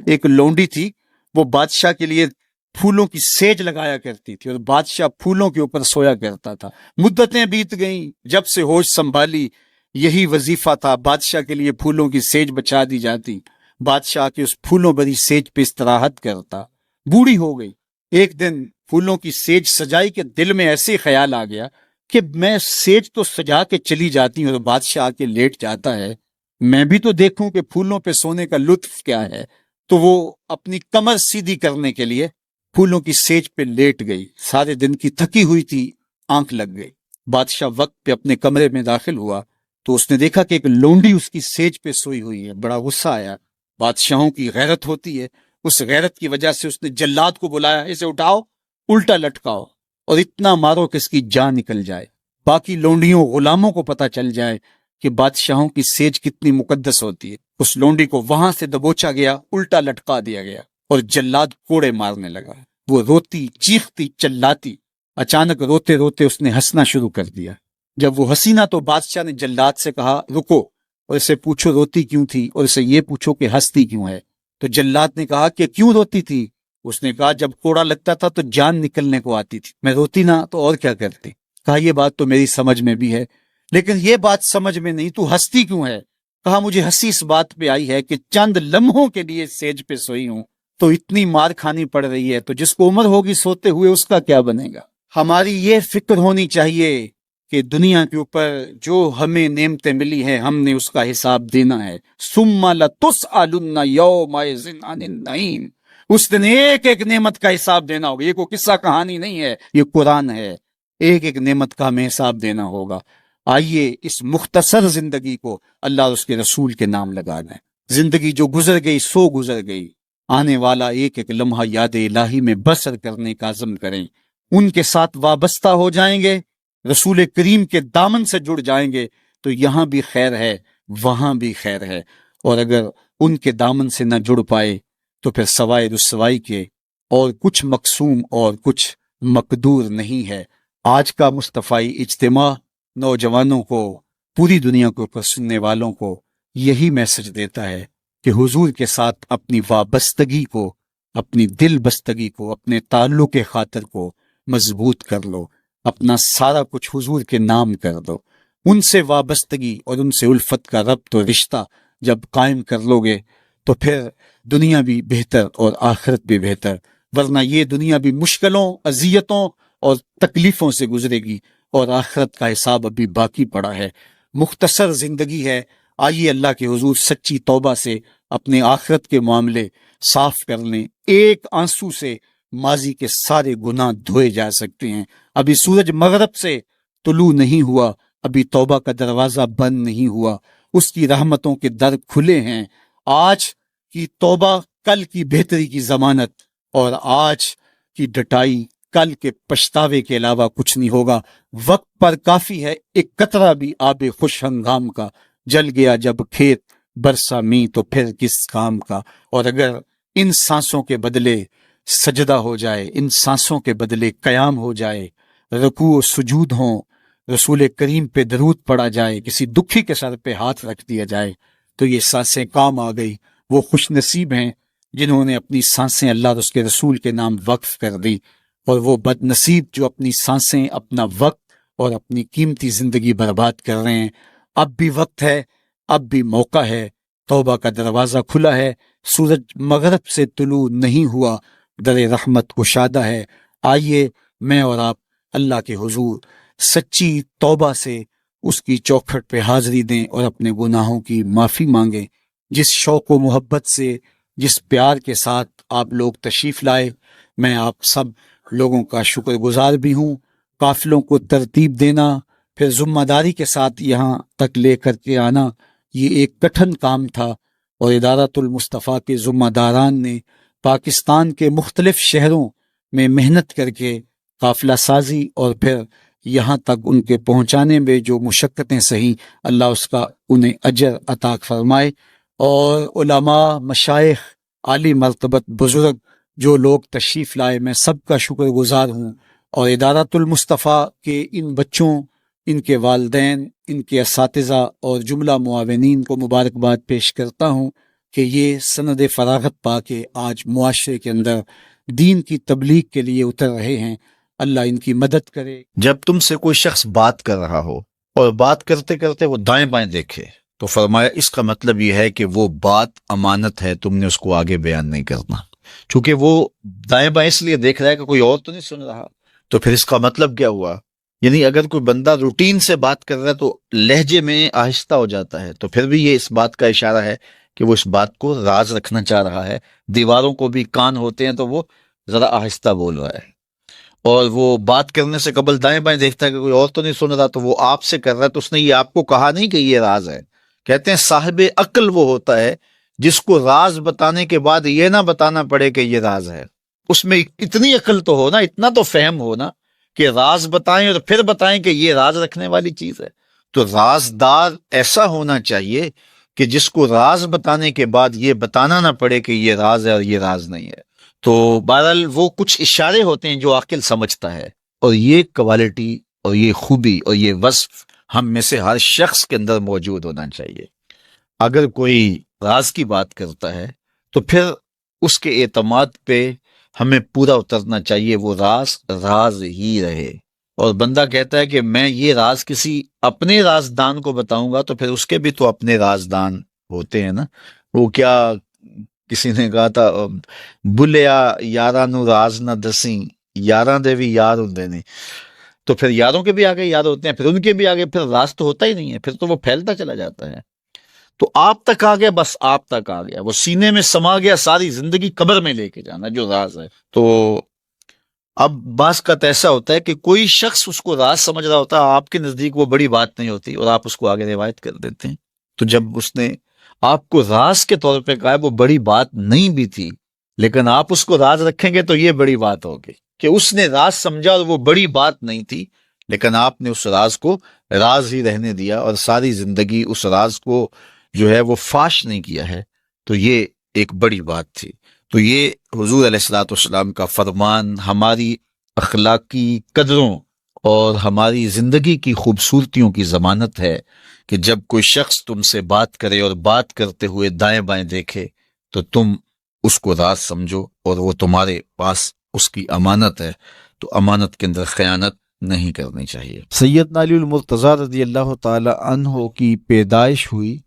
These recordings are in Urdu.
ایک لونڈی تھی، وہ بادشاہ کے لیے پھولوں کی سیج لگایا کرتی تھی اور بادشاہ پھولوں کے اوپر سویا کرتا تھا۔ مدتیں بیت گئیں، جب سے ہوش سنبھالی یہی وظیفہ تھا، بادشاہ کے لیے پھولوں کی سیج بچھا دی جاتی، بادشاہ کے اس پھولوں بھری سیج پہ استراحت کرتا۔ بوڑھی ہو گئی، ایک دن پھولوں کی سیج سجائی کہ دل میں ایسے خیال آ گیا کہ میں سیج تو سجا کے چلی جاتی ہوں اور بادشاہ آ کے لیٹ جاتا ہے، میں بھی تو دیکھوں کہ پھولوں پہ سونے کا لطف کیا ہے۔ تو وہ اپنی کمر سیدھی کرنے کے لیے پھولوں کی سیج پہ لیٹ گئی، سارے دن کی تھکی ہوئی تھی، آنکھ لگ گئی۔ بادشاہ وقت پہ اپنے کمرے میں داخل ہوا تو اس نے دیکھا کہ ایک لونڈی اس کی سیج پہ سوئی ہوئی ہے، بڑا غصہ آیا۔ بادشاہوں کی غیرت ہوتی ہے، اس غیرت کی وجہ سے اس نے جلاد کو بلایا، اسے اٹھاؤ، الٹا لٹکاؤ اور اتنا مارو کہ اس کی جان نکل جائے، باقی لونڈیوں غلاموں کو پتہ چل جائے کہ بادشاہوں کی سیج کتنی مقدس ہوتی ہے۔ اس لونڈی کو وہاں سے دبوچا گیا، الٹا لٹکا دیا گیا اور جلاد کوڑے مارنے لگا۔ وہ روتی، چیختی، چلاتی، اچانک روتے روتے اس نے ہنسنا شروع کر دیا۔ جب وہ ہنسی نہ تو بادشاہ نے جلاد سے کہا رکو اور اسے پوچھو روتی کیوں تھی اور اسے یہ پوچھو کہ ہنستی کیوں ہے۔ تو جلاد نے کہا کہ کیوں روتی تھی؟ اس نے کہا جب کوڑا لگتا تھا تو جان نکلنے کو آتی تھی، میں روتی نہ تو اور کیا کرتی۔ کہا یہ بات تو میری سمجھ میں بھی ہے، لیکن یہ بات سمجھ میں نہیں، تو ہنستی کیوں ہے؟ کہا مجھے ہنسی اس بات پہ آئی ہے کہ چند لمحوں کے لیے سیج پہ سوئی ہوں تو اتنی مار کھانی پڑ رہی ہے، تو جس کو عمر ہوگی سوتے ہوئے اس کا کیا بنے گا۔ ہماری یہ فکر ہونی چاہیے کہ دنیا کے اوپر جو ہمیں نعمتیں ملی ہیں ہم نے اس کا حساب دینا ہے۔ ثم لتسألن یومئذ عن النعیم، اس دن ایک ایک نعمت کا حساب دینا ہوگا۔ یہ کوئی قصہ کہانی نہیں ہے، یہ قرآن ہے، ایک ایک نعمت کا ہمیں حساب دینا ہوگا۔ آئیے اس مختصر زندگی کو اللہ اور اس کے رسول کے نام لگا دیں۔ زندگی جو گزر گئی سو گزر گئی، آنے والا ایک ایک لمحہ یاد الہی میں بسر کرنے کا عزم کریں، ان کے ساتھ وابستہ ہو جائیں گے، رسول کریم کے دامن سے جڑ جائیں گے تو یہاں بھی خیر ہے وہاں بھی خیر ہے، اور اگر ان کے دامن سے نہ جڑ پائے تو پھر سوائے رسوائی کے اور کچھ مقسوم اور کچھ مقدور نہیں ہے۔ آج کا مصطفی اجتماع نوجوانوں کو، پوری دنیا کے اوپر سننے والوں کو یہی میسج دیتا ہے کہ حضور کے ساتھ اپنی وابستگی کو، اپنی دل بستگی کو، اپنے تعلق خاطر کو مضبوط کر لو، اپنا سارا کچھ حضور کے نام کر دو۔ ان سے وابستگی اور ان سے الفت کا ربط و رشتہ جب قائم کر لو گے تو پھر دنیا بھی بہتر اور آخرت بھی بہتر، ورنہ یہ دنیا بھی مشکلوں، اذیتوں اور تکلیفوں سے گزرے گی اور آخرت کا حساب ابھی باقی پڑا ہے۔ مختصر زندگی ہے، آئیے اللہ کے حضور سچی توبہ سے اپنے آخرت کے معاملے صاف کر لیں۔ ایک آنسو سے ماضی کے سارے گناہ دھوئے جا سکتے ہیں۔ ابھی سورج مغرب سے طلوع نہیں ہوا، ابھی توبہ کا دروازہ بند نہیں ہوا، اس کی رحمتوں کے در کھلے ہیں۔ آج کی توبہ کل کی بہتری کی ضمانت، اور آج کی ڈٹائی کل کے پچھتاوے کے علاوہ کچھ نہیں ہوگا۔ وقت پر کافی ہے، ایک قطرہ بھی آب خوش ہنگام کا، جل گیا جب کھیت برسا می تو پھر کس کام کا۔ اور اگر ان سانسوں کے بدلے سجدہ ہو جائے، ان سانسوں کے بدلے قیام ہو جائے، رکوع و سجود ہوں، رسول کریم پہ درود پڑا جائے، کسی دکھی کے سر پہ ہاتھ رکھ دیا جائے تو یہ سانسیں کام آ گئی۔ وہ خوش نصیب ہیں جنہوں نے اپنی سانسیں اللہ اور اس کے رسول کے نام وقف کر دی، اور وہ بد نصیب جو اپنی سانسیں، اپنا وقت اور اپنی قیمتی زندگی برباد کر رہے ہیں۔ اب بھی وقت ہے، اب بھی موقع ہے، توبہ کا دروازہ کھلا ہے، سورج مغرب سے طلوع نہیں ہوا، در رحمت گشادہ ہے۔ آئیے میں اور آپ اللہ کے حضور سچی توبہ سے اس کی چوکھٹ پہ حاضری دیں اور اپنے گناہوں کی معافی مانگیں۔ جس شوق و محبت سے، جس پیار کے ساتھ آپ لوگ تشریف لائے، میں آپ سب لوگوں کا شکر گزار بھی ہوں۔ قافلوں کو ترتیب دینا، پھر ذمہ داری کے ساتھ یہاں تک لے کر کے آنا، یہ ایک کٹھن کام تھا، اور ادارۃ المصطفیٰ کے ذمہ داران نے پاکستان کے مختلف شہروں میں محنت کر کے قافلہ سازی اور پھر یہاں تک ان کے پہنچانے میں جو مشقتیں سہی، اللہ اس کا انہیں اجر عطا فرمائے۔ اور علماء، مشائخ، عالی مرتبت بزرگ جو لوگ تشریف لائے، میں سب کا شکر گزار ہوں، اور ادارۃ المصطفیٰ کے ان بچوں، ان کے والدین، ان کے اساتذہ اور جملہ معاونین کو مبارکباد پیش کرتا ہوں۔ کہ یہ سند فراغت پا کے آج معاشرے کے اندر دین کی تبلیغ کے لیے اتر رہے ہیں. اللہ ان کی مدد کرے. جب تم سے کوئی شخص بات کر رہا ہو اور بات کرتے کرتے وہ دائیں بائیں دیکھے تو فرمایا اس کا مطلب یہ ہے کہ وہ بات امانت ہے، تم نے اس کو آگے بیان نہیں کرنا. چونکہ وہ دائیں بائیں اس لیے دیکھ رہا ہے کہ کوئی اور تو نہیں سن رہا، تو پھر اس کا مطلب کیا ہوا؟ یعنی اگر کوئی بندہ روٹین سے بات کر رہا ہے تو لہجے میں آہستہ ہو جاتا ہے، تو پھر بھی یہ اس بات کا اشارہ ہے کہ وہ اس بات کو راز رکھنا چاہ رہا ہے. دیواروں کو بھی کان ہوتے ہیں تو وہ ذرا آہستہ بول رہا ہے. اور وہ بات کرنے سے قبل دائیں بائیں دیکھتا ہے کہ کوئی اور تو نہیں سن رہا، تو وہ آپ سے کر رہا ہے، تو اس نے یہ آپ کو کہا نہیں کہ یہ راز ہے. کہتے ہیں صاحب عقل وہ ہوتا ہے جس کو راز بتانے کے بعد یہ نہ بتانا پڑے کہ یہ راز ہے. اس میں اتنی عقل تو ہو نا، اتنا تو فہم ہو نا کہ راز بتائیں اور پھر بتائیں کہ یہ راز رکھنے والی چیز ہے. تو رازدار ایسا ہونا چاہیے کہ جس کو راز بتانے کے بعد یہ بتانا نہ پڑے کہ یہ راز ہے اور یہ راز نہیں ہے. تو بہرحال وہ کچھ اشارے ہوتے ہیں جو عاقل سمجھتا ہے، اور یہ کوالٹی اور یہ خوبی اور یہ وصف ہم میں سے ہر شخص کے اندر موجود ہونا چاہیے. اگر کوئی راز کی بات کرتا ہے تو پھر اس کے اعتماد پہ ہمیں پورا اترنا چاہیے، وہ راز راز ہی رہے. اور بندہ کہتا ہے کہ میں یہ راز کسی اپنے رازدان کو بتاؤں گا، تو پھر اس کے بھی تو اپنے رازدان ہوتے ہیں نا. وہ کیا کسی نے کہا تھا، بلیا یاراں نو راز نہ دسیں، یاراں دے بھی یار ہوندے نہیں. تو پھر یاروں کے بھی آگے یار ہوتے ہیں، پھر ان کے بھی آگے پھر راز تو ہوتا ہی نہیں ہے، پھر تو وہ پھیلتا چلا جاتا ہے. تو آپ تک آ گیا، بس آپ تک آ گیا، وہ سینے میں سما گیا، ساری زندگی قبر میں لے کے جانا جو راز ہے. تو اب بعض کا ایسا ہوتا ہے کہ کوئی شخص اس کو راز سمجھ رہا ہوتا ہے، آپ کے نزدیک وہ بڑی بات نہیں ہوتی اور آپ اس کو آگے روایت کر دیتے ہیں. تو جب اس نے آپ کو راز کے طور پہ کہا، وہ بڑی بات نہیں بھی تھی، لیکن آپ اس کو راز رکھیں گے تو یہ بڑی بات ہوگی کہ اس نے راز سمجھا اور وہ بڑی بات نہیں تھی، لیکن آپ نے اس راز کو راز ہی رہنے دیا اور ساری زندگی اس راز کو جو ہے وہ فاش نہیں کیا ہے. تو یہ ایک بڑی بات تھی. تو یہ حضور علیہ الصلوۃ والسلام کا فرمان ہماری اخلاقی قدروں اور ہماری زندگی کی خوبصورتیوں کی ضمانت ہے کہ جب کوئی شخص تم سے بات کرے اور بات کرتے ہوئے دائیں بائیں دیکھے تو تم اس کو راز سمجھو، اور وہ تمہارے پاس اس کی امانت ہے، تو امانت کے اندر خیانت نہیں کرنی چاہیے. سیدنا علی المرتضیٰ رضی اللہ تعالی عنہ کی پیدائش ہوئی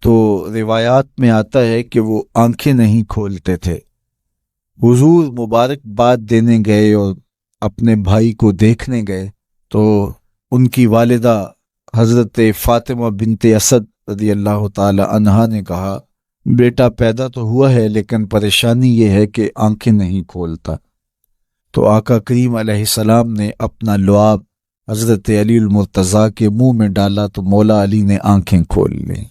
تو روایات میں آتا ہے کہ وہ آنکھیں نہیں کھولتے تھے. حضور مبارک بات دینے گئے اور اپنے بھائی کو دیکھنے گئے تو ان کی والدہ حضرت فاطمہ بنت اسد رضی اللہ تعالی عنہا نے کہا، بیٹا پیدا تو ہوا ہے لیکن پریشانی یہ ہے کہ آنکھیں نہیں کھولتا. تو آقا کریم علیہ السلام نے اپنا لعاب حضرت علی المرتضیٰ کے منہ میں ڈالا تو مولا علی نے آنکھیں کھول لیں.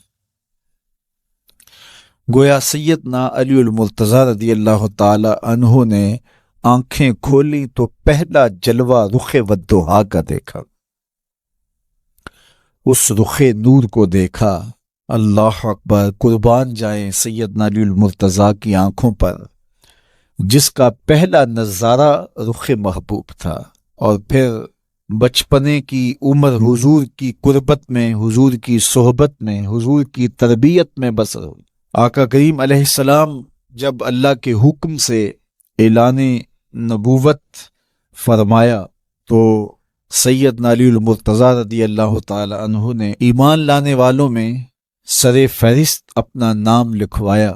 گویا سیدنا علی المرتضیٰ رضی اللہ تعالی عنہ نے آنکھیں کھولی تو پہلا جلوہ رخ والضحیٰ کا دیکھا. اس رخ نور کو دیکھا. اللہ اکبر، قربان جائیں سیدنا علی المرتضیٰ کی آنکھوں پر، جس کا پہلا نظارہ رخ محبوب تھا. اور پھر بچپنے کی عمر حضور کی قربت میں، حضور کی صحبت میں، حضور کی تربیت میں بسر ہوئی. آقا کریم علیہ السلام جب اللہ کے حکم سے اعلان نبوت فرمایا تو سیدنا علی المرتضیٰ رضی اللہ تعالی عنہ نے ایمان لانے والوں میں سر فہرست اپنا نام لکھوایا،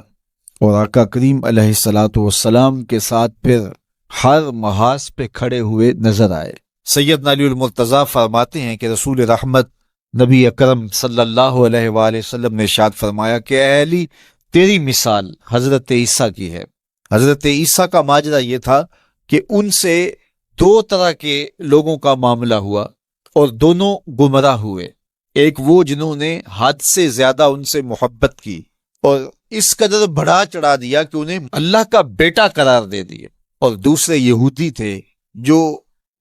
اور آقا کریم علیہ السلام کے ساتھ پھر ہر محاذ پہ کھڑے ہوئے نظر آئے. سیدنا علی المرتضیٰ فرماتے ہیں کہ رسول رحمت نبی اکرم صلی اللہ علیہ وآلہ وسلم نے ارشاد فرمایا کہ اے علی، تیری مثال حضرت عیسیٰ کی ہے. حضرت عیسیٰ کا ماجرا یہ تھا کہ ان سے دو طرح کے لوگوں کا معاملہ ہوا اور دونوں گمراہ ہوئے. ایک وہ جنہوں نے حد سے زیادہ ان سے محبت کی اور اس قدر بڑھا چڑھا دیا کہ انہیں اللہ کا بیٹا قرار دے دیے، اور دوسرے یہودی تھے جو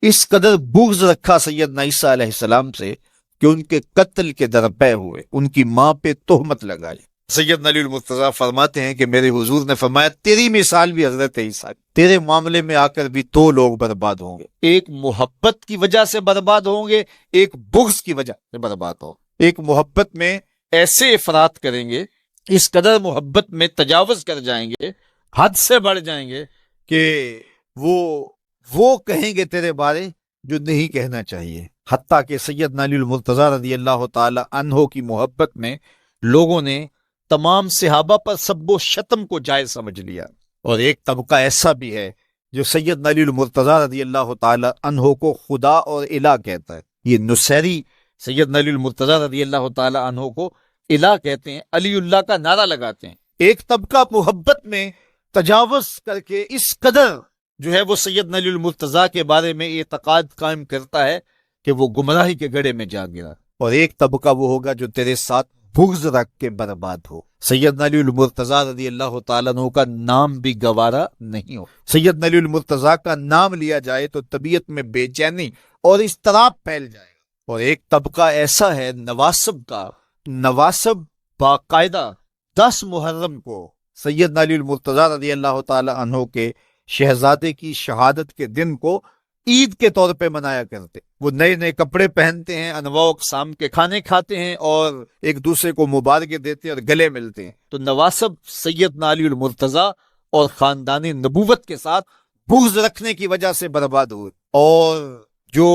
اس قدر بغض رکھا سیدنا عیسیٰ علیہ السلام سے کہ ان کے قتل کے درپے ہوئے، ان کی ماں پہ تہمت لگائی. سیدنا علی المرتضیٰ فرماتے ہیں کہ میرے حضور نے فرمایا تیری مثال بھی حضرت عیسیٰ، تیرے معاملے میں آ کر بھی دو لوگ برباد ہوں گے، ایک محبت کی وجہ سے برباد ہوں گے، ایک بغض کی وجہ سے برباد ہوں گے. ایک محبت میں ایسے افراط کریں گے اس قدر محبت میں تجاوز کر جائیں گے، حد سے بڑھ جائیں گے کہ وہ کہیں گے تیرے بارے جو نہیں کہنا چاہیے. حتیٰ کہ سیدنا علی المرتضیٰ رضی اللہ تعالی عنہ کی محبت میں لوگوں نے تمام صحابہ پر سب و شتم کو جائز سمجھ لیا. اور ایک طبقہ ایسا بھی ہے جو سیدنا علی المرتضیٰ رضی اللہ تعالی عنہ کو خدا اور الہ کہتا ہے. یہ نصیری سیدنا علی المرتضیٰ رضی اللہ تعالی عنہ کو الہ کہتے ہیں، علی اللہ کا نعرہ لگاتے ہیں. ایک طبقہ محبت میں تجاوز کر کے اس قدر جو ہے وہ سیدنا علی المرتضیٰ کے بارے میں اعتقاد قائم کرتا ہے کہ وہ گمراہی کے گڑھے میں جا گرا. اور ایک طبقہ وہ ہوگا جو تیرے ساتھ بغض رکھ کے برباد ہو. سیدنا علی المرتضیٰ رضی اللہ تعالیٰ عنہ کا نام بھی گوارا نہیں ہو. سیدنا علی المرتضیٰ کا نام لیا جائے تو طبیعت میں بے چینی اور اضطراب پھیل جائے گا. اور ایک طبقہ ایسا ہے نواسب کا. نواسب باقاعدہ 10 محرم کو سیدنا علی المرتضیٰ رضی اللہ تعالی عنہ کے شہزادے کی شہادت کے دن کو عید کے طور پہ منایا کرتے. وہ نئے نئے کپڑے پہنتے ہیں، انواع و اقسام کے کھانے کھاتے ہیں اور ایک دوسرے کو مبارکیں دیتے ہیں اور گلے ملتے ہیں. تو نواسب سیدنا علی المرتضیٰ اور خاندان نبوت کے ساتھ بغض رکھنے کی وجہ سے برباد ہوئے. اور جو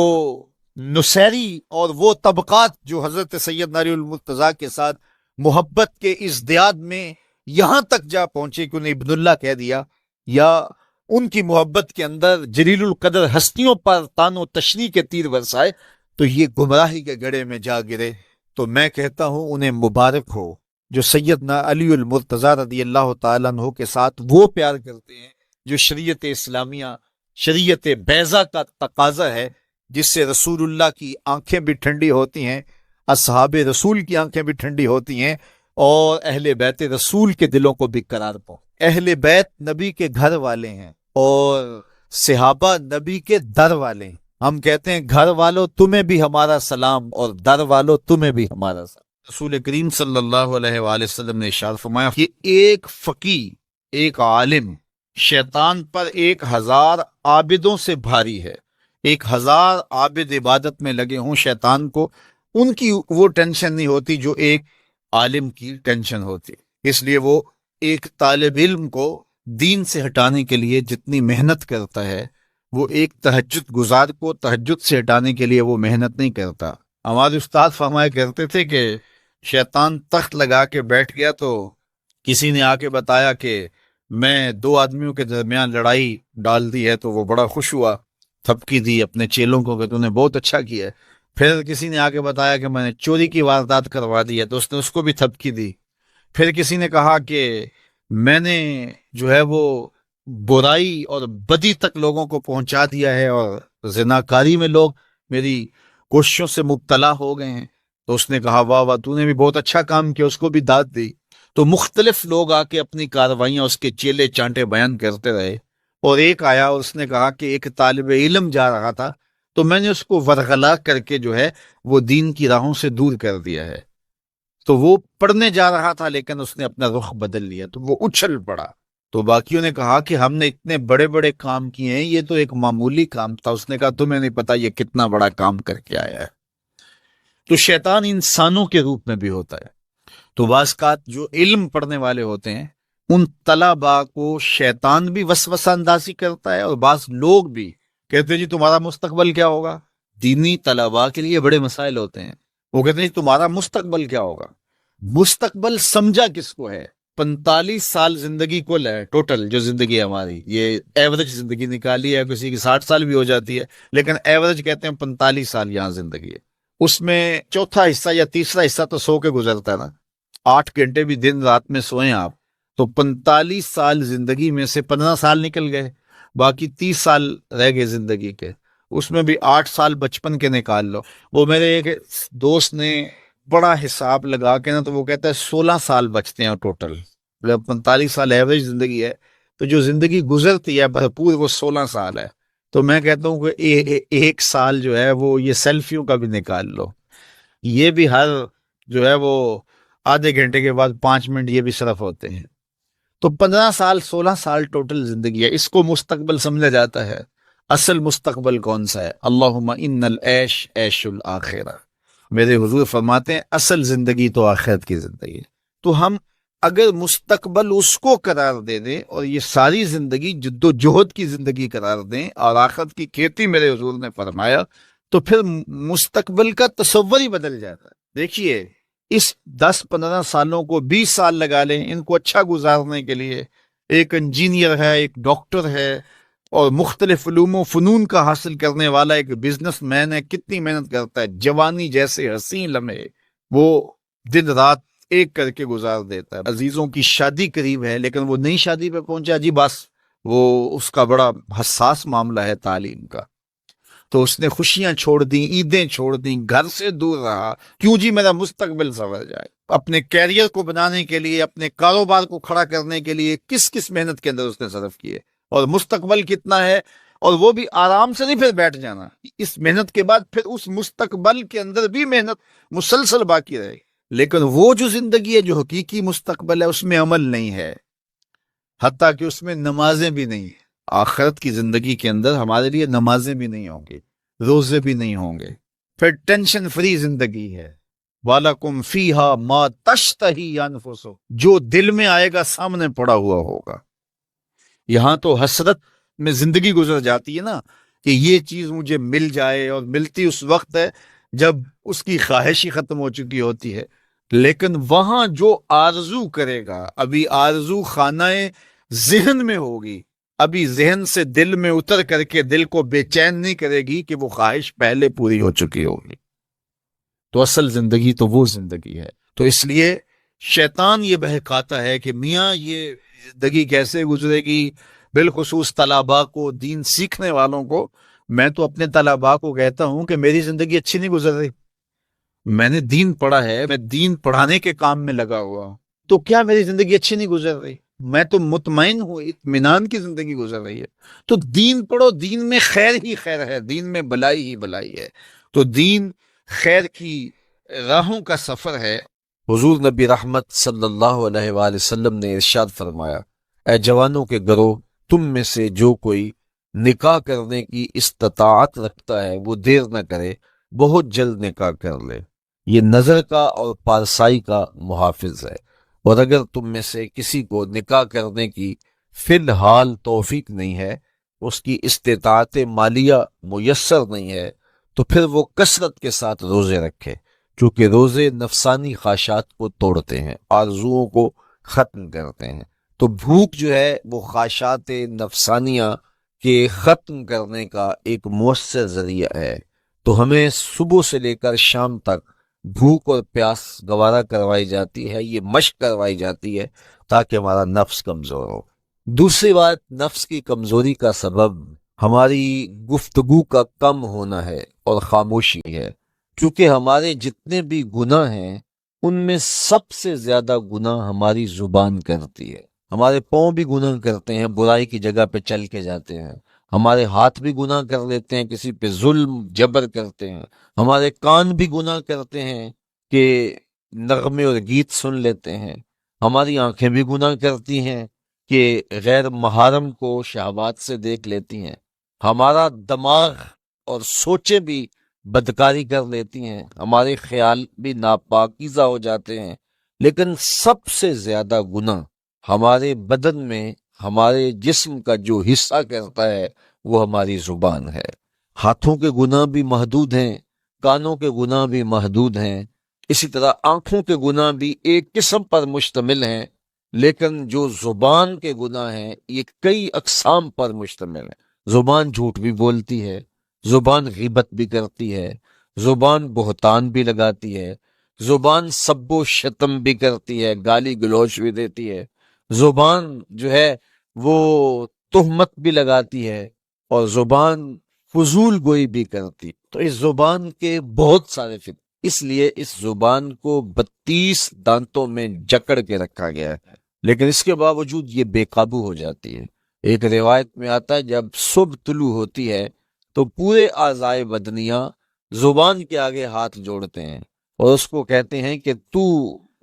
نصیری اور وہ طبقات جو حضرت سیدنا علی المرتضیٰ کے ساتھ محبت کے ازدیاد میں یہاں تک جا پہنچے کہ انہیں ابن اللہ کہہ دیا، یا ان کی محبت کے اندر جلیل القدر ہستیوں پر تان و تشنیع کے تیر برسائے، تو یہ گمراہی کے گڑھے میں جا گرے. تو میں کہتا ہوں انہیں مبارک ہو جو سیدنا علی المرتضیٰ رضی اللہ تعالیٰ عنہ کے ساتھ وہ پیار کرتے ہیں جو شریعت اسلامیہ، شریعت بیضا کا تقاضا ہے، جس سے رسول اللہ کی آنکھیں بھی ٹھنڈی ہوتی ہیں، اصحاب رسول کی آنکھیں بھی ٹھنڈی ہوتی ہیں، اور اہل بیت رسول کے دلوں کو بھی قرار پاؤ. اہل بیت نبی کے گھر والے ہیں اور صحابہ نبی کے در والے ہیں. ہم کہتے ہیں گھر والوں تمہیں بھی ہمارا سلام اور در والوں تمہیں بھی ہمارا سلام. رسول کریم صلی اللہ علیہ وآلہ وسلم نے ارشاد فرمایا کہ ایک فقیہ، ایک عالم شیطان پر 1000 عابدوں سے بھاری ہے. 1000 عابد عبادت میں لگے ہوں شیطان کو ان کی وہ ٹینشن نہیں ہوتی جو ایک عالم کی ٹینشن ہوتی. اس لیے وہ ایک طالب علم کو دین سے ہٹانے کے لیے جتنی محنت کرتا ہے، وہ ایک تہجد گزار کو تہجد سے ہٹانے کے لیے وہ محنت نہیں کرتا. ہمارے استاد فرمایا کرتے تھے کہ شیطان تخت لگا کے بیٹھ گیا تو کسی نے آ کے بتایا کہ میں 2 آدمیوں کے درمیان لڑائی ڈال دی ہے، تو وہ بڑا خوش ہوا، تھپکی دی اپنے چیلوں کو کہ تو نے بہت اچھا کیا ہے. پھر کسی نے آ کے بتایا کہ میں نے چوری کی واردات کروا دی ہے، تو اس نے اس کو بھی تھپکی دی. پھر کسی نے کہا کہ میں نے جو ہے وہ برائی اور بدی تک لوگوں کو پہنچا دیا ہے اور زناکاری میں لوگ میری کوششوں سے مبتلا ہو گئے ہیں، تو اس نے کہا واہ واہ تو نے بھی بہت اچھا کام کیا، اس کو بھی داد دی. تو مختلف لوگ آ کے اپنی کارروائیاں اس کے چیلے چانٹے بیان کرتے رہے. اور ایک آیا اور اس نے کہا کہ ایک طالب علم جا رہا تھا تو میں نے اس کو ورغلا کر کے جو ہے وہ دین کی راہوں سے دور کر دیا ہے. تو وہ پڑھنے جا رہا تھا لیکن اس نے اپنا رخ بدل لیا تو وہ اچھل پڑا. تو باقیوں نے کہا کہ ہم نے اتنے بڑے بڑے کام کیے ہیں، یہ تو ایک معمولی کام تھا. اس نے کہا تمہیں نہیں پتا یہ کتنا بڑا کام کر کے آیا ہے. تو شیطان انسانوں کے روپ میں بھی ہوتا ہے. تو بعض اوقات جو علم پڑھنے والے ہوتے ہیں ان طلباء کو شیطان بھی وسوسہ اندازی کرتا ہے، اور بعض لوگ بھی کہتے ہیں جی تمہارا مستقبل کیا ہوگا. دینی طلباء کے لیے بڑے مسائل ہوتے ہیں. وہ کہتے ہیں تمہارا مستقبل کیا ہوگا. مستقبل سمجھا کس کو ہے؟ 45 سال زندگی کل ہے ٹوٹل جو زندگی ہے ہماری، یہ ایوریج زندگی نکالی ہے، کسی کی 60 سال بھی ہو جاتی ہے، لیکن ایوریج کہتے ہیں 45 سال یہاں زندگی ہے. اس میں چوتھا حصہ یا تیسرا حصہ تو سو کے گزرتا ہے نا. 8 گھنٹے بھی دن رات میں سوئیں آپ تو 45 سال زندگی میں سے 15 سال نکل گئے، باقی 30 سال رہ گئے زندگی کے. اس میں بھی 8 سال بچپن کے نکال لو. وہ میرے ایک دوست نے بڑا حساب لگا کے نا تو وہ کہتا ہے 16 سال بچتے ہیں ٹوٹل. 45 سال ایوریج زندگی ہے تو جو زندگی گزرتی ہے بھرپور وہ 16 سال ہے. تو میں کہتا ہوں کہ 1 سال جو ہے وہ یہ سیلفیوں کا بھی نکال لو، یہ بھی ہر جو ہے وہ آدھے گھنٹے کے بعد 5 منٹ یہ بھی صرف ہوتے ہیں. تو 15 سال 16 سال ٹوٹل زندگی ہے. اس کو مستقبل سمجھا جاتا ہے. اصل مستقبل کون سا ہے؟ اللہم ان العیش عیش الآخرہ. میرے حضور فرماتے ہیں اصل زندگی تو آخرت کی زندگی ہے. تو ہم اگر مستقبل اس کو قرار دے دیں اور یہ ساری زندگی جد و جہد کی زندگی قرار دیں اور آخرت کی کھیتی میرے حضور نے فرمایا، تو پھر مستقبل کا تصور ہی بدل جاتا ہے۔ دیکھیے اس 10-15 سالوں کو 20 سال لگا لیں ان کو اچھا گزارنے کے لیے، ایک انجینئر ہے، ایک ڈاکٹر ہے اور مختلف علوم و فنون کا حاصل کرنے والا ایک بزنس مین ہے، کتنی محنت کرتا ہے، جوانی جیسے حسین لمحے وہ دن رات ایک کر کے گزار دیتا ہے۔ عزیزوں کی شادی قریب ہے لیکن وہ نئی شادی پہ پہنچا جی، بس وہ اس کا بڑا حساس معاملہ ہے تعلیم کا، تو اس نے خوشیاں چھوڑ دیں، عیدیں چھوڑ دیں، گھر سے دور رہا، کیوں جی میرا مستقبل سنور جائے۔ اپنے کیریئر کو بنانے کے لیے، اپنے کاروبار کو کھڑا کرنے کے لیے کس محنت کے اندر اس نے صرف کیے، اور مستقبل کتنا ہے، اور وہ بھی آرام سے نہیں پھر بیٹھ جانا، اس محنت کے بعد پھر اس مستقبل کے اندر بھی محنت مسلسل باقی رہے گی۔ لیکن وہ جو زندگی ہے جو حقیقی مستقبل ہے اس میں عمل نہیں ہے، حتیٰ کہ اس میں نمازیں بھی نہیں ہیں۔ آخرت کی زندگی کے اندر ہمارے لیے نمازیں بھی نہیں ہوں گی، روزے بھی نہیں ہوں گے، پھر ٹینشن فری زندگی ہے۔ وَلَكُمْ فِيهَا مَا تَشْتَهِي أَنفُسُكُمْ، جو دل میں آئے گا سامنے پڑا ہوا ہوگا۔ یہاں تو حسرت میں زندگی گزر جاتی ہے نا کہ یہ چیز مجھے مل جائے، اور ملتی اس وقت ہے جب اس کی خواہش ہی ختم ہو چکی ہوتی ہے۔ لیکن وہاں جو آرزو کرے گا، ابھی آرزو خانہ ذہن میں ہوگی، ابھی ذہن سے دل میں اتر کر کے دل کو بے چین نہیں کرے گی کہ وہ خواہش پہلے پوری ہو چکی ہوگی۔ تو اصل زندگی تو وہ زندگی ہے۔ تو اس لیے شیطان یہ بہکاتا ہے کہ میاں یہ زندگی کیسے گزرے گی، بالخصوص طلباء کو، دین سیکھنے والوں کو۔ میں تو اپنے طلباء کو کہتا ہوں کہ میری زندگی اچھی نہیں گزر رہی، میں نے دین پڑھا ہے، میں دین پڑھانے کے کام میں لگا ہوا ہوں، تو کیا میری زندگی اچھی نہیں گزر رہی؟ میں تو مطمئن ہوں، اطمینان کی زندگی گزر رہی ہے۔ تو دین پڑھو، دین میں خیر ہی خیر ہے، دین میں بلائی ہی بلائی ہے۔ تو دین خیر کی راہوں کا سفر ہے۔ حضور نبی رحمت صلی اللہ علیہ وآلہ وسلم نے ارشاد فرمایا، اے جوانوں کے گروہ، تم میں سے جو کوئی نکاح کرنے کی استطاعت رکھتا ہے وہ دیر نہ کرے، بہت جلد نکاح کر لے، یہ نظر کا اور پارسائی کا محافظ ہے۔ اور اگر تم میں سے کسی کو نکاح کرنے کی فی الحال توفیق نہیں ہے، اس کی استطاعت مالیہ میسر نہیں ہے، تو پھر وہ کثرت کے ساتھ روزے رکھے، کیونکہ روزے نفسانی خواہشات کو توڑتے ہیں، آرزوؤں کو ختم کرتے ہیں۔ تو بھوک جو ہے وہ خواہشات نفسانیہ کے ختم کرنے کا ایک مؤثر ذریعہ ہے۔ تو ہمیں صبح سے لے کر شام تک بھوک اور پیاس گوارا کروائی جاتی ہے، یہ مشق کروائی جاتی ہے تاکہ ہمارا نفس کمزور ہو۔ دوسری بات، نفس کی کمزوری کا سبب ہماری گفتگو کا کم ہونا ہے اور خاموشی ہے، کیونکہ ہمارے جتنے بھی گناہ ہیں ان میں سب سے زیادہ گناہ ہماری زبان کرتی ہے۔ ہمارے پاؤں بھی گناہ کرتے ہیں، برائی کی جگہ پہ چل کے جاتے ہیں، ہمارے ہاتھ بھی گناہ کر لیتے ہیں، کسی پہ ظلم جبر کرتے ہیں، ہمارے کان بھی گناہ کرتے ہیں کہ نغمے اور گیت سن لیتے ہیں، ہماری آنکھیں بھی گناہ کرتی ہیں کہ غیر محرم کو شہوات سے دیکھ لیتی ہیں، ہمارا دماغ اور سوچیں بھی بدکاری کر لیتی ہیں، ہمارے خیال بھی ناپاکیزہ ہو جاتے ہیں۔ لیکن سب سے زیادہ گناہ ہمارے بدن میں، ہمارے جسم کا جو حصہ کرتا ہے وہ ہماری زبان ہے۔ ہاتھوں کے گناہ بھی محدود ہیں، کانوں کے گناہ بھی محدود ہیں، اسی طرح آنکھوں کے گناہ بھی ایک قسم پر مشتمل ہیں، لیکن جو زبان کے گناہ ہیں یہ کئی اقسام پر مشتمل ہیں۔ زبان جھوٹ بھی بولتی ہے، زبان غیبت بھی کرتی ہے، زبان بہتان بھی لگاتی ہے، زبان سب و شتم بھی کرتی ہے، گالی گلوچ بھی دیتی ہے، زبان جو ہے وہ تہمت بھی لگاتی ہے، اور زبان فضول گوئی بھی کرتی۔ تو اس زبان کے بہت سارے فتنے، اس لیے اس زبان کو 32 دانتوں میں جکڑ کے رکھا گیا ہے، لیکن اس کے باوجود یہ بے قابو ہو جاتی ہے۔ ایک روایت میں آتا ہے جب صبح طلوع ہوتی ہے تو پورے اعضائے بدنیہ زبان کے آگے ہاتھ جوڑتے ہیں اور اس کو کہتے ہیں کہ تو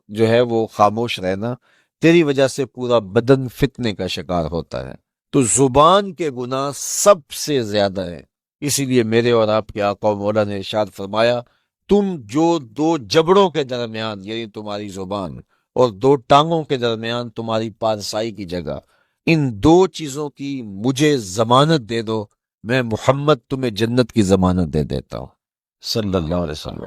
جو ہے وہ خاموش رہنا، تیری وجہ سے پورا بدن فتنے کا شکار ہوتا ہے۔ تو زبان کے گناہ سب سے زیادہ ہیں، اسی لیے میرے اور آپ کے آقا و مولا نے ارشاد فرمایا، تم جو دو جبڑوں کے درمیان، یعنی تمہاری زبان اور دو ٹانگوں کے درمیان تمہاری پارسائی کی جگہ، ان دو چیزوں کی مجھے ضمانت دے دو، میں محمد تمہیں جنت کی ضمانت دے دیتا ہوں صلی اللہ علیہ وسلم۔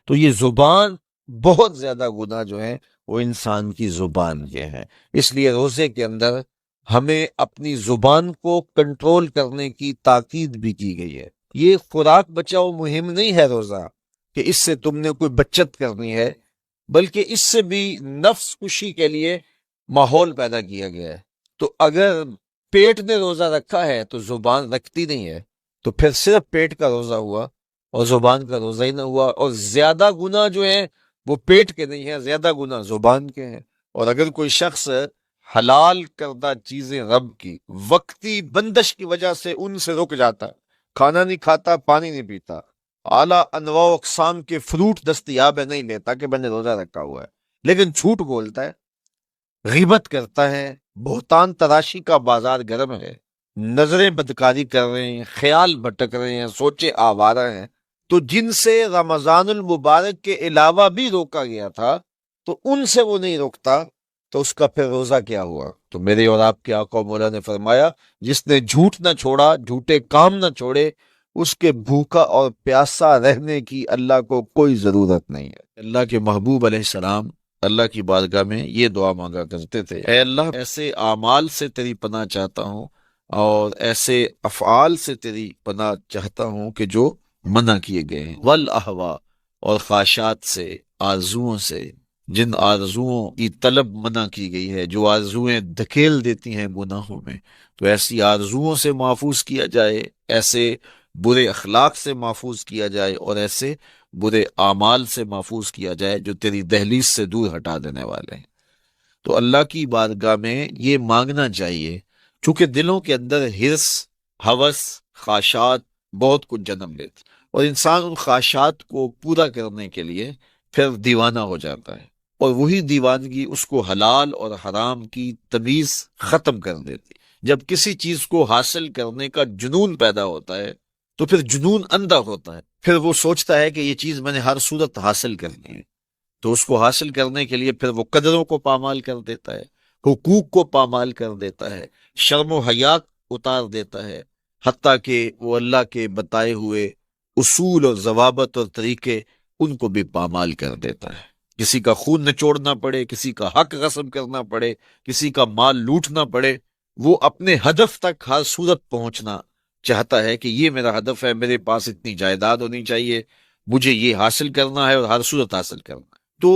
تو یہ زبان، بہت زیادہ گناہ جو ہے وہ انسان کی زبان کے ہیں، اس لیے روزے کے اندر ہمیں اپنی زبان کو کنٹرول کرنے کی تاکید بھی کی گئی ہے۔ یہ خوراک بچاؤ مہم نہیں ہے روزہ کہ اس سے تم نے کوئی بچت کرنی ہے، بلکہ اس سے بھی نفس خوشی کے لیے ماحول پیدا کیا گیا ہے۔ تو اگر پیٹ نے روزہ رکھا ہے تو زبان رکھتی نہیں ہے، تو پھر صرف پیٹ کا روزہ ہوا اور زبان کا روزہ ہی نہ ہوا، اور زیادہ گناہ جو ہیں وہ پیٹ کے نہیں ہیں، زیادہ گناہ زبان کے ہیں۔ اور اگر کوئی شخص حلال کردہ چیزیں رب کی وقتی بندش کی وجہ سے ان سے رک جاتا، کھانا نہیں کھاتا، پانی نہیں پیتا، اعلیٰ انواع و اقسام کے فروٹ دستیاب ہے، نہیں لیتا کہ میں نے روزہ رکھا ہوا ہے، لیکن جھوٹ بولتا ہے، غیبت کرتا ہے، بہتان تراشی کا بازار گرم ہے، نظریں بدکاری کر رہے ہیں، خیال بھٹک رہے ہیں، سوچے آوارہ ہیں، تو جن سے رمضان المبارک کے علاوہ بھی روکا گیا تھا تو ان سے وہ نہیں روکتا، تو اس کا پھر روزہ کیا ہوا؟ تو میرے اور آپ کے آقا و مولا نے فرمایا، جس نے جھوٹ نہ چھوڑا، جھوٹے کام نہ چھوڑے، اس کے بھوکا اور پیاسا رہنے کی اللہ کو کوئی ضرورت نہیں ہے۔ اللہ کے محبوب علیہ السلام اللہ کی بارگاہ میں یہ دعا مانگا کرتے تھے، اے اللہ، ایسے اعمال سے تیری پناہ چاہتا ہوں اور ایسے افعال سے تیری پناہ چاہتا ہوں کہ جو منع کیے گئے ہیں، والاہوا، اور خواہشات سے، آرزوؤں سے، جن آرزوؤں کی طلب منع کی گئی ہے، جو آرزوئیں دھکیل دیتی ہیں گناہوں میں، تو ایسی آرزوؤں سے محفوظ کیا جائے، ایسے برے اخلاق سے محفوظ کیا جائے، اور ایسے برے اعمال سے محفوظ کیا جائے جو تیری دہلیز سے دور ہٹا دینے والے ہیں۔ تو اللہ کی بارگاہ میں یہ مانگنا چاہیے، چونکہ دلوں کے اندر حرص، ہوس، خواہشات بہت کچھ جنم لیتی، اور انسان ان خواہشات کو پورا کرنے کے لیے پھر دیوانہ ہو جاتا ہے، اور وہی دیوانگی اس کو حلال اور حرام کی تمیز ختم کر دیتی۔ جب کسی چیز کو حاصل کرنے کا جنون پیدا ہوتا ہے تو پھر جنون اندھا ہوتا ہے، پھر وہ سوچتا ہے کہ یہ چیز میں نے ہر صورت حاصل کرنی ہے، تو اس کو حاصل کرنے کے لیے پھر وہ قدروں کو پامال کر دیتا ہے، حقوق کو پامال کر دیتا ہے، شرم و حیا اتار دیتا ہے، حتیٰ کہ وہ اللہ کے بتائے ہوئے اصول اور ضوابط اور طریقے ان کو بھی پامال کر دیتا ہے۔ کسی کا خون نچوڑنا پڑے، کسی کا حق غصب کرنا پڑے، کسی کا مال لوٹنا پڑے، وہ اپنے ہدف تک ہر صورت پہنچنا چاہتا ہے کہ یہ میرا ہدف ہے، میرے پاس اتنی جائیداد ہونی چاہیے، مجھے یہ حاصل کرنا ہے اور ہر صورت حاصل کرنا ہے۔ تو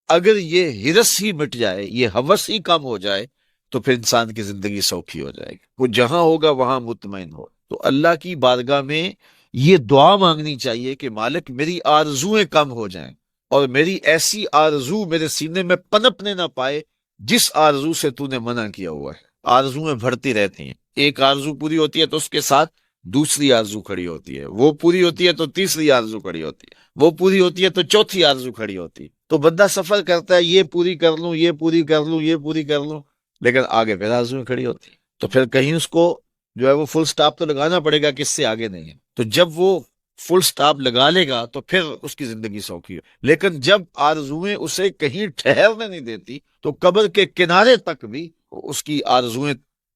اگر یہ حرص ہی مٹ جائے، یہ ہوس ہی کم ہو جائے، تو پھر انسان کی زندگی سوکھی ہو جائے گی، وہ جہاں ہوگا وہاں مطمئن ہو۔ تو اللہ کی بارگاہ میں یہ دعا مانگنی چاہیے کہ مالک میری آرزویں کم ہو جائیں، اور میری ایسی آرزو میرے سینے میں پنپنے نہ پائے جس آرزو سے تو نے منع کیا ہوا ہے۔ آرزویں بڑھتی رہتی ہیں، ایک آرزو پوری ہوتی ہے تو اس کے ساتھ دوسری آرزو کھڑی ہوتی ہے، وہ پوری ہوتی ہے تو تیسری آرزو کھڑی ہوتی ہے، وہ پوری ہوتی ہے تو چوتھی آرزو کھڑی ہوتی ہے۔ تو بندہ سفر کرتا ہے، یہ پوری کر لوں، یہ پوری کر لوں، یہ پوری کر لوں، لیکن آگے پھر آرزویں کھڑی ہوتی ہیں، تو پھر کہیں اس کو جو ہے وہ فل سٹاپ تو لگانا پڑے گا کہ اس سے آگے نہیں ہے۔ تو جب وہ فل سٹاپ لگا لے گا تو پھر اس کی زندگی سوکھی ہو، لیکن جب آرزویں اسے کہیں ٹھہرنے نہیں دیتی تو قبر کے کنارے تک بھی اس کی آرزویں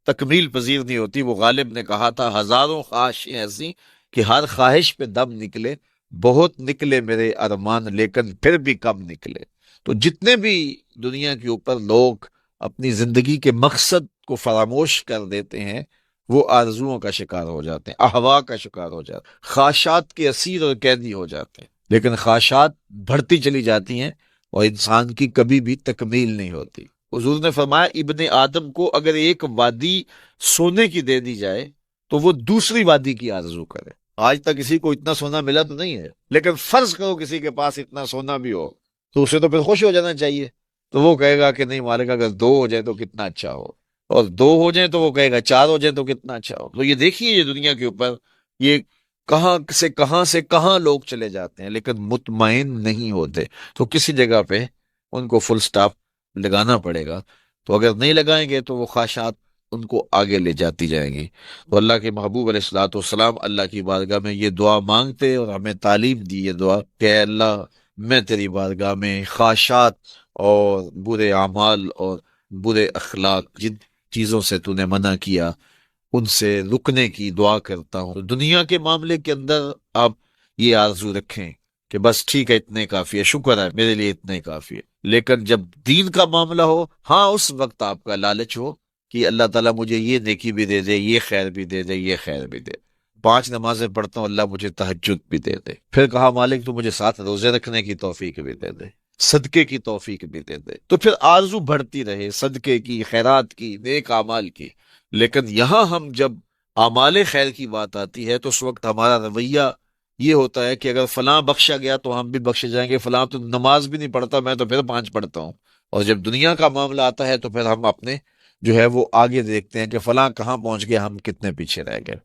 تکمیل پذیر نہیں ہوتی۔ وہ غالب نے کہا تھا، ہزاروں خواہشیں ایسی کہ ہر خواہش پہ دم نکلے، بہت نکلے میرے ارمان لیکن پھر بھی کم نکلے۔ تو جتنے بھی دنیا کے اوپر لوگ اپنی زندگی کے مقصد کو فراموش کر دیتے ہیں، وہ آرزوؤں کا شکار ہو جاتے ہیں، احوا کا شکار ہو جاتے ہیں، خواہشات کے اسیر اور قیدی ہو جاتے ہیں، لیکن خواہشات بڑھتی چلی جاتی ہیں اور انسان کی کبھی بھی تکمیل نہیں ہوتی۔ حضور نے فرمایا، ابن آدم کو اگر ایک وادی سونے کی دے دی جائے تو وہ دوسری وادی کی آرزو کرے۔ آج تک کسی کو اتنا سونا ملا تو نہیں ہے، لیکن فرض کرو کسی کے پاس اتنا سونا بھی ہو تو اسے تو پھر خوش ہو جانا چاہیے، تو وہ کہے گا کہ نہیں مالک، اگر 2 ہو جائے تو کتنا اچھا ہو، اور 2 ہو جائیں تو وہ کہے گا 4 ہو جائیں تو کتنا اچھا ہو۔ تو یہ دیکھیے، یہ دنیا کے اوپر یہ کہاں سے کہاں لوگ چلے جاتے ہیں لیکن مطمئن نہیں ہوتے۔ تو کسی جگہ پہ ان کو فل سٹاپ لگانا پڑے گا، تو اگر نہیں لگائیں گے تو وہ خواہشات ان کو آگے لے جاتی جائیں گی۔ تو اللہ کے محبوب علیہ الصلوۃ والسلام اللہ کی بارگاہ میں یہ دعا مانگتے اور ہمیں تعلیم دی یہ دعا کہ اے اللہ، میں تیری بارگاہ میں خواہشات اور برے اعمال اور برے اخلاق، جن چیزوں سے تو نے منع کیا ان سے رکنے کی دعا کرتا ہوں۔ دنیا کے معاملے کے اندر آپ یہ آرزو رکھیں کہ بس ٹھیک ہے، اتنے کافی ہے، شکر ہے میرے لیے اتنے کافی ہے، لیکن جب دین کا معاملہ ہو، ہاں اس وقت آپ کا لالچ ہو کہ اللہ تعالیٰ مجھے یہ نیکی بھی دے دے، یہ خیر بھی دے دے، یہ خیر بھی دے، 5 نمازیں پڑھتا ہوں، اللہ مجھے تہجد بھی دے دے، پھر کہا مالک تو مجھے 7 روزے رکھنے کی توفیق بھی دے دے، صدقے کی توفیق بھی دے دے، تو پھر آرزو بڑھتی رہے صدقے کی، خیرات کی، نیک اعمال کی۔ لیکن یہاں ہم جب اعمال خیر کی بات آتی ہے تو اس وقت ہمارا رویہ یہ ہوتا ہے کہ اگر فلاں بخشا گیا تو ہم بھی بخشے جائیں گے، فلاں تو نماز بھی نہیں پڑھتا، میں تو پھر 5 پڑھتا ہوں۔ اور جب دنیا کا معاملہ آتا ہے تو پھر ہم اپنے جو ہے وہ آگے دیکھتے ہیں کہ فلاں کہاں پہنچ گیا، ہم کتنے پیچھے رہ گئے۔